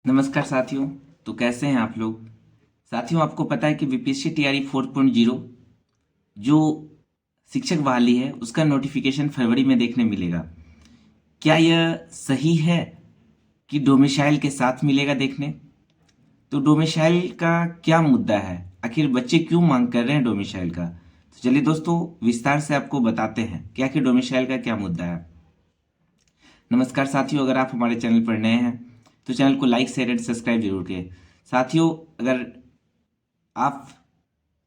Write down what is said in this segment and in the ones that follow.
नमस्कार साथियों। तो कैसे हैं आप लोग। साथियों, आपको पता है कि बीपीएससी टीआरई 4.0 जो शिक्षक बहाली है उसका नोटिफिकेशन फरवरी में देखने मिलेगा। क्या यह सही है कि डोमिसाइल के साथ मिलेगा देखने? तो डोमिसाइल का क्या मुद्दा है, आखिर बच्चे क्यों मांग कर रहे हैं डोमिसाइल का? तो चलिए दोस्तों, विस्तार से आपको बताते हैं कि आखिर डोमिसाइल का क्या मुद्दा है। नमस्कार साथियों, अगर आप हमारे चैनल पर नए हैं तो चैनल को लाइक शेयर एंड सब्सक्राइब जरूर करें। साथियों, अगर आप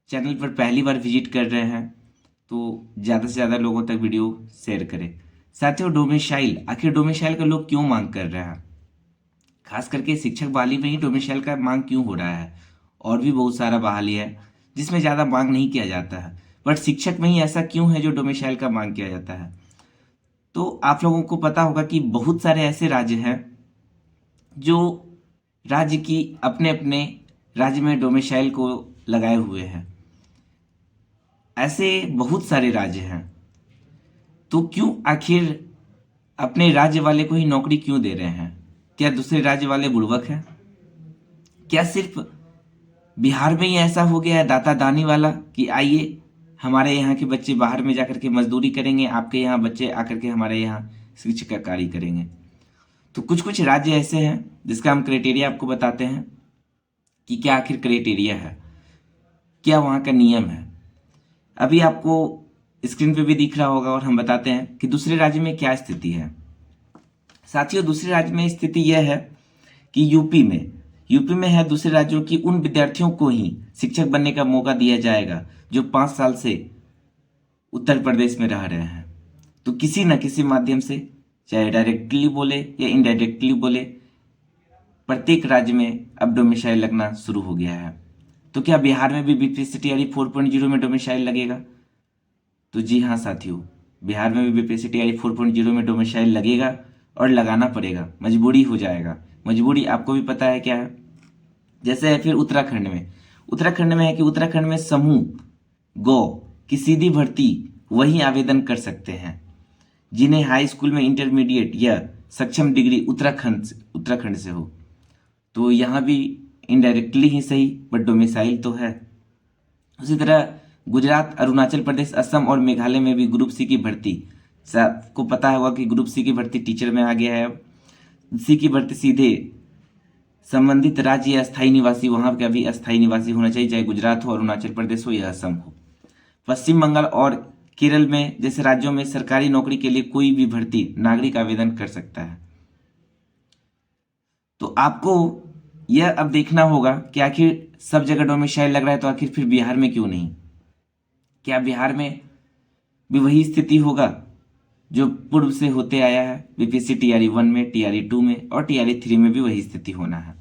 चैनल पर पहली बार विजिट कर रहे हैं तो ज़्यादा से ज़्यादा लोगों तक वीडियो शेयर करें। साथियों, डोमिसाइल, आखिर डोमिसाइल का लोग क्यों मांग कर रहे हैं? खास करके शिक्षक बहाली में ही डोमिसाइल का मांग क्यों हो रहा है? और भी बहुत सारा बहाली है जिसमें ज़्यादा मांग नहीं किया जाता है, बट शिक्षक में ही ऐसा क्यों है जो डोमिसाइल का मांग किया जाता है? तो आप लोगों को पता होगा कि बहुत सारे ऐसे राज्य हैं जो राज्य की अपने अपने राज्य में डोमिसाइल को लगाए हुए हैं। ऐसे बहुत सारे राज्य हैं, तो क्यों आखिर अपने राज्य वाले को ही नौकरी क्यों दे रहे हैं? क्या दूसरे राज्य वाले बुड़बक हैं? क्या सिर्फ बिहार में ही ऐसा हो गया है दाता दानी वाला कि आइए हमारे यहाँ के बच्चे बाहर में जाकर के मजदूरी करेंगे, आपके यहाँ बच्चे आकर के हमारे यहाँ शिक्षक का कार्य करेंगे? तो कुछ कुछ राज्य ऐसे हैं जिसका हम क्राइटेरिया आपको बताते हैं कि क्या आखिर क्राइटेरिया है, क्या वहाँ का नियम है। अभी आपको स्क्रीन पे भी दिख रहा होगा और हम बताते हैं कि दूसरे राज्य में क्या स्थिति है। साथियों, दूसरे राज्य में स्थिति यह है कि यूपी में है दूसरे राज्यों की उन विद्यार्थियों को ही शिक्षक बनने का मौका दिया जाएगा जो 5 साल से उत्तर प्रदेश में रह रहे हैं। तो किसी न किसी माध्यम से, चाहे डायरेक्टली बोले या इनडायरेक्टली बोले, प्रत्येक राज्य में अब डोमिसाइल लगना शुरू हो गया है। तो क्या बिहार में भी बीपीएससी टीआरई 4.0 में डोमिसाइल लगेगा? तो जी हाँ साथियों, बिहार में भी बीपीएससी टीआरई 4.0 में डोमिसाइल लगेगा और लगाना पड़ेगा, मजबूरी हो जाएगा। मजबूरी आपको भी पता है क्या है। जैसे है फिर उत्तराखंड में है कि उत्तराखंड में समूह गौ की सीधी भर्ती वही आवेदन कर सकते हैं जिन्हें हाई स्कूल में इंटरमीडिएट या सक्षम डिग्री उत्तराखंड से हो। तो यहाँ भी इनडायरेक्टली ही सही, बट डोमिसाइल तो है। उसी तरह गुजरात, अरुणाचल प्रदेश, असम और मेघालय में भी ग्रुप सी की भर्ती, सबको पता होगा कि ग्रुप सी की भर्ती टीचर में आ गया है। अब सी की भर्ती सीधे संबंधित राज्य या अस्थायी निवासी, वहां का भी अस्थायी निवासी होना चाहिए, चाहे गुजरात हो, अरुणाचल प्रदेश हो या असम हो। पश्चिम बंगाल और केरल में जैसे राज्यों में सरकारी नौकरी के लिए कोई भी भर्ती नागरिक आवेदन कर सकता है। तो आपको यह अब देखना होगा कि आखिर सब जगह डोमिसाइल लग रहा है तो आखिर फिर बिहार में क्यों नहीं? क्या बिहार में भी वही स्थिति होगा जो पूर्व से होते आया है? बीपीएससी टीआरई 1 में, टीआरई 2 में और टीआरई 3 में भी वही स्थिति होना है।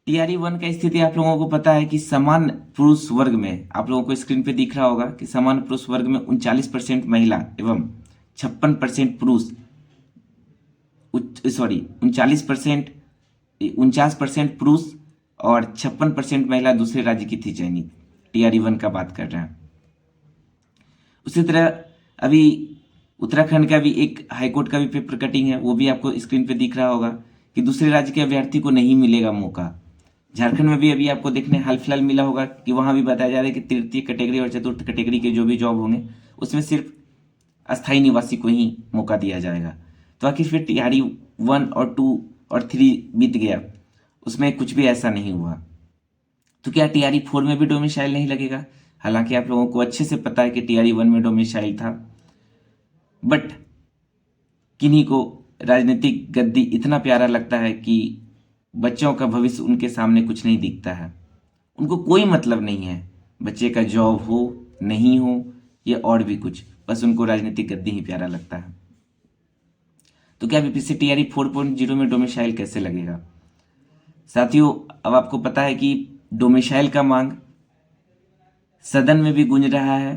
टीआरई 1 का स्थिति आप लोगों को पता है कि समान पुरुष वर्ग में, आप लोगों को स्क्रीन पे दिख रहा होगा कि समान पुरुष वर्ग में 39% महिला एवं 56% पुरुष, सॉरी 49% पुरुष और 56% महिला दूसरे राज्य की थी चयनित। टीआरई 1 का बात कर रहे हैं। उसी तरह अभी उत्तराखंड का भी एक हाईकोर्ट का भी पेपर कटिंग है, वो भी आपको स्क्रीन पे दिख रहा होगा कि दूसरे राज्य के अभ्यर्थी को नहीं मिलेगा मौका। झारखंड में भी अभी आपको देखने हाल फिलहाल मिला होगा कि वहां भी बताया जा रहा है कि तृतीय कैटेगरी और चतुर्थ कैटेगरी के जो भी जॉब होंगे उसमें सिर्फ अस्थायी निवासी को ही मौका दिया जाएगा। तो आखिर फिर टीआरई 1 और 2 और 3 बीत गया, उसमें कुछ भी ऐसा नहीं हुआ। तो क्या टीआरई 4 में भी डोमिसाइल नहीं लगेगा? हालांकि आप लोगों को अच्छे से पता है कि टीआरई 1 में डोमिसाइल था, बट किन्हीं को राजनीतिक गद्दी इतना प्यारा लगता है कि बच्चों का भविष्य उनके सामने कुछ नहीं दिखता है। उनको कोई मतलब नहीं है बच्चे का जॉब हो नहीं हो या और भी कुछ, बस उनको राजनीतिक गद्दी ही प्यारा लगता है। तो क्या बीपीएससी टीआरई 4.0 में डोमिसाइल कैसे लगेगा? साथियों, अब आपको पता है कि डोमिसाइल का मांग सदन में भी गूंज रहा है,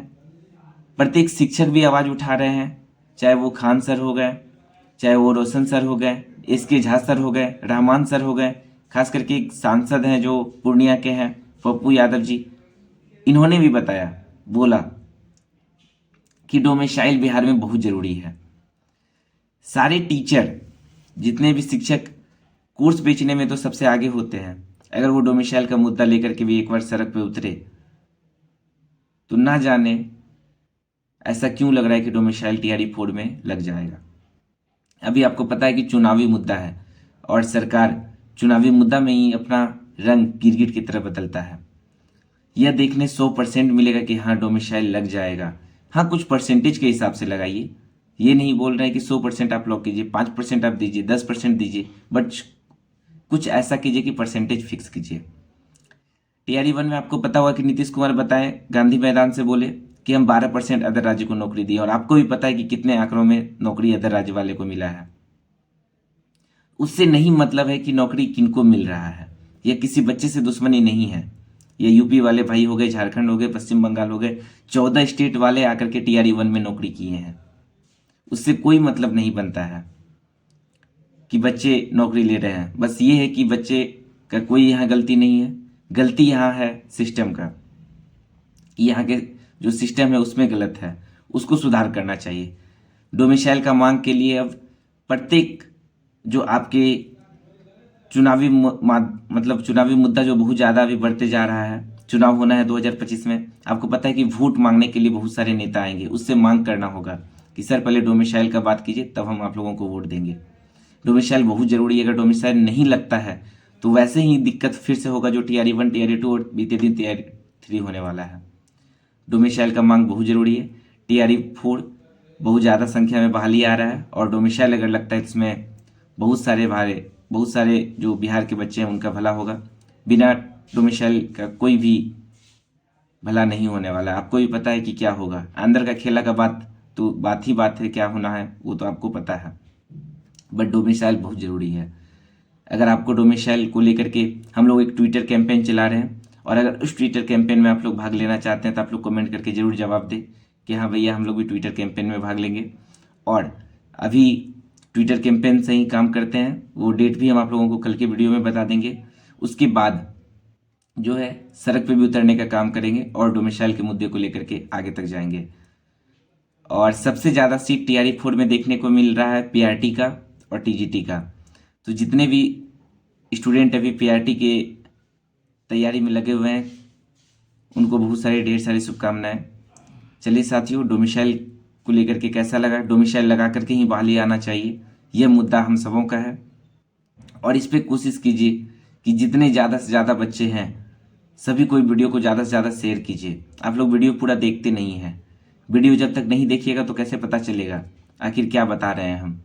प्रत्येक शिक्षक भी आवाज उठा रहे हैं, चाहे वो खान सर हो गए, चाहे वो रोशन सर हो गए, एसके झा सर हो गए, रहमान सर हो गए, खास करके एक सांसद हैं जो पूर्णिया के हैं, पप्पू यादव जी, इन्होंने भी बताया, बोला कि डोमिसाइल बिहार में बहुत जरूरी है। सारे टीचर, जितने भी शिक्षक कोर्स बेचने में तो सबसे आगे होते हैं। अगर वो डोमिसाइल का मुद्दा लेकर के भी एक बार सड़क पे उतरे तो ना जाने ऐसा क्यों लग रहा है कि डोमिसाइल टीआरई 4 में लग जाएगा। अभी आपको पता है कि चुनावी मुद्दा है और सरकार चुनावी मुद्दा में ही अपना रंग गिरगिट की तरह बदलता है। यह देखने 100% मिलेगा कि हाँ डोमिसाइल लग जाएगा। हाँ, कुछ परसेंटेज के हिसाब से लगाइए, ये नहीं बोल रहे हैं कि 100% आप लॉक कीजिए, 5% आप दीजिए, 10% दीजिए, बट कुछ ऐसा कीजिए कि परसेंटेज फिक्स कीजिए। टीआरई 1 में आपको पता होगा कि नीतीश कुमार बताए, गांधी मैदान से बोले कि हम 12% अदर राज्य को नौकरी दी, और आपको भी पता है कि कितने आंकड़ों में नौकरी अदर राज्य वाले को मिला है। उससे नहीं मतलब है कि नौकरी किनको मिल रहा है, यह किसी बच्चे से दुश्मनी नहीं है। ये यूपी वाले भाई हो गए, झारखंड हो गए, पश्चिम बंगाल हो गए, 14 स्टेट वाले आकर के टीआरई 1 में नौकरी किए हैं। उससे कोई मतलब नहीं बनता है कि बच्चे नौकरी ले रहे हैं। बस ये है कि बच्चे का कोई यहाँ गलती नहीं है, गलती यहाँ है सिस्टम का। यहाँ के जो सिस्टम है उसमें गलत है, उसको सुधार करना चाहिए। डोमिसाइल का मांग के लिए अब प्रत्येक जो आपके मतलब चुनावी मुद्दा जो बहुत ज़्यादा अभी बढ़ते जा रहा है, चुनाव होना है 2025 में, आपको पता है कि वोट मांगने के लिए बहुत सारे नेता आएंगे। उससे मांग करना होगा कि सर पहले डोमिसाइल का बात कीजिए, तब हम आप लोगों को वोट देंगे। डोमिसाइल बहुत ज़रूरी है। अगर डोमिसाइल नहीं लगता है तो वैसे ही दिक्कत फिर से होगा जो टीआरई 1, टीआरई 2 और बीते दिन टीआरई 3 होने वाला है। डोमिसाइल का मांग बहुत ज़रूरी है। टीआरई 4 बहुत ज़्यादा संख्या में बहाली आ रहा है, और डोमिसाइल अगर लगता है इसमें बहुत सारे जो बिहार के बच्चे हैं उनका भला होगा। बिना डोमिसाइल का कोई भी भला नहीं होने वाला। आपको भी पता है कि क्या होगा। अंदर का खेला का बात ही बात है, क्या होना है वो तो आपको पता है। बट डोमिसाइल बहुत ज़रूरी है। अगर आपको डोमिसाइल को लेकर के हम लोग एक ट्विटर कैंपेन चला रहे हैं, और अगर उस ट्विटर कैंपेन में आप लोग भाग लेना चाहते हैं तो आप लोग कमेंट करके ज़रूर जवाब दें कि हाँ भैया हम लोग भी ट्विटर कैंपेन में भाग लेंगे। और अभी ट्विटर कैंपेन से ही काम करते हैं, वो डेट भी हम आप लोगों को कल के वीडियो में बता देंगे। उसके बाद जो है सड़क पे भी उतरने का काम करेंगे और डोमिसाइल के मुद्दे को लेकर के आगे तक जाएंगे। और सबसे ज़्यादा सीट टीआरई 4 में देखने को मिल रहा है पीआरटी का और टीजीटी का। तो जितने भी स्टूडेंट अभी पीआरटी के तैयारी में लगे हुए हैं उनको बहुत सारी ढेर सारी शुभकामनाएं। चलिए साथियों, डोमिसाइल को लेकर के कैसा लगा? डोमिसाइल लगा करके ही बहाली आना चाहिए, यह मुद्दा हम सबों का है। और इस पर कोशिश कीजिए कि जितने ज़्यादा से ज़्यादा बच्चे हैं सभी कोई वीडियो को ज़्यादा से ज़्यादा शेयर कीजिए। आप लोग वीडियो पूरा देखते नहीं हैं, वीडियो जब तक नहीं देखिएगा तो कैसे पता चलेगा आखिर क्या बता रहे हैं हम।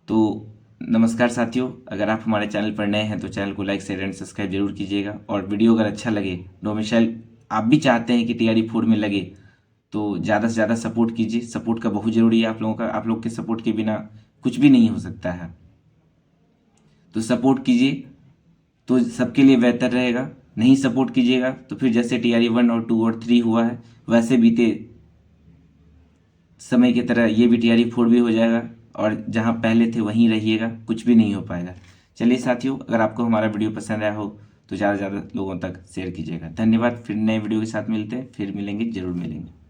तो नमस्कार साथियों, अगर आप हमारे चैनल पर नए हैं तो चैनल को लाइक शेयर एंड सब्सक्राइब जरूर कीजिएगा। और वीडियो अगर अच्छा लगे, डोमिसाइल आप भी चाहते हैं कि टीआरई 4 में लगे, तो ज़्यादा से ज़्यादा सपोर्ट कीजिए। सपोर्ट का बहुत ज़रूरी है आप लोगों का। आप लोग के सपोर्ट के बिना कुछ भी नहीं हो सकता है। तो सपोर्ट कीजिए तो सबके लिए बेहतर रहेगा। नहीं सपोर्ट कीजिएगा तो फिर जैसे टीआरई 1 और 2 और 3 हुआ है वैसे बीते समय की तरह ये भी टीआरई 4 भी हो जाएगा, और जहाँ पहले थे वहीं रहिएगा, कुछ भी नहीं हो पाएगा। चलिए साथियों, अगर आपको हमारा वीडियो पसंद आया हो तो ज़्यादा से ज़्यादा लोगों तक शेयर कीजिएगा। धन्यवाद। फिर नए वीडियो के साथ मिलते हैं, फिर मिलेंगे, ज़रूर मिलेंगे।